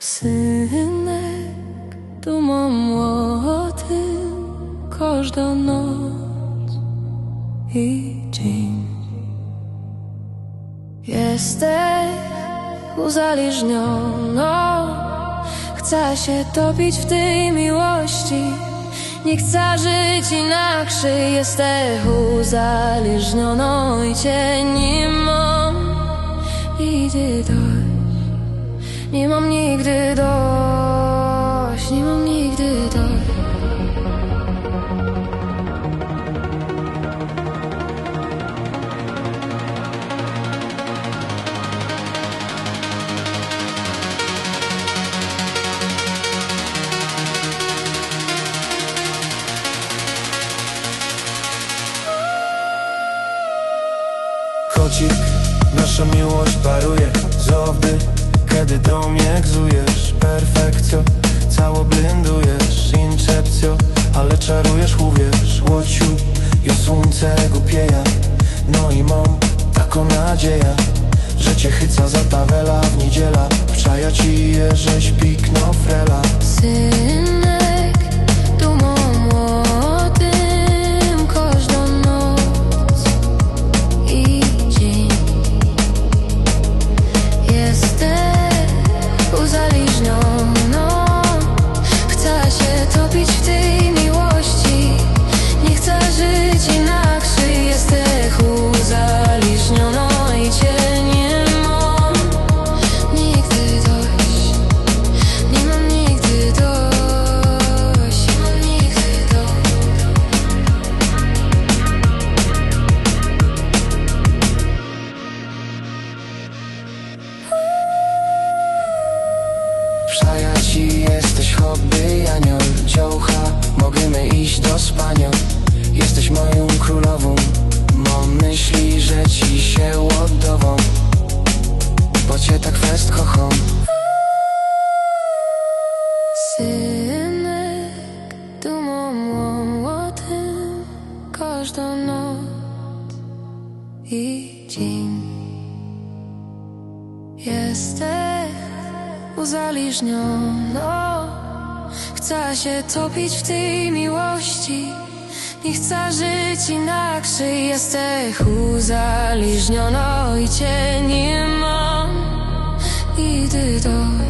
Synek, dumą młodym, każda noc i dzień. Jesteś uzależnioną, chcę się topić w tej miłości. Nie chcę żyć inaczej, jesteś uzależnioną i cię nie mam nigdy dość. Nie mam nigdy dość, nie mam nigdy dość. Kocik, nasza miłość paruje zowdy, kiedy do mnie gzujesz. Perfekcjo, cało blindujesz, incepcjo, ale czarujesz, uwierz. Łociu, jo słońce głupieja. No i mam taką nadzieję, że cię chyca za tawela w niedziela. Wczaja ci je, żeś piknął frela. Synek, dumą młodym, każdą noc i dzień. Jesteś uzależnioną, chcę się topić w tej miłości. Nie chcę żyć inaczej, jesteś uzależnioną i cię nie mam nigdy dość. Nie mam nigdy dość, nie mam nigdy dość. Wszaja ci, jesteś hobby, anioł, dziołcha. Możemy iść do spania. Jesteś moją królową. Mam myśli, że ci się oddawą, bo cię tak fest kocham. Synek, dumą młodym, każdą noc i dzień. Jesteś uzależnioną, chcę się topić w tej miłości. Nie chcę żyć inaczej, jesteś uzależnioną i cię nie mam nigdy dość.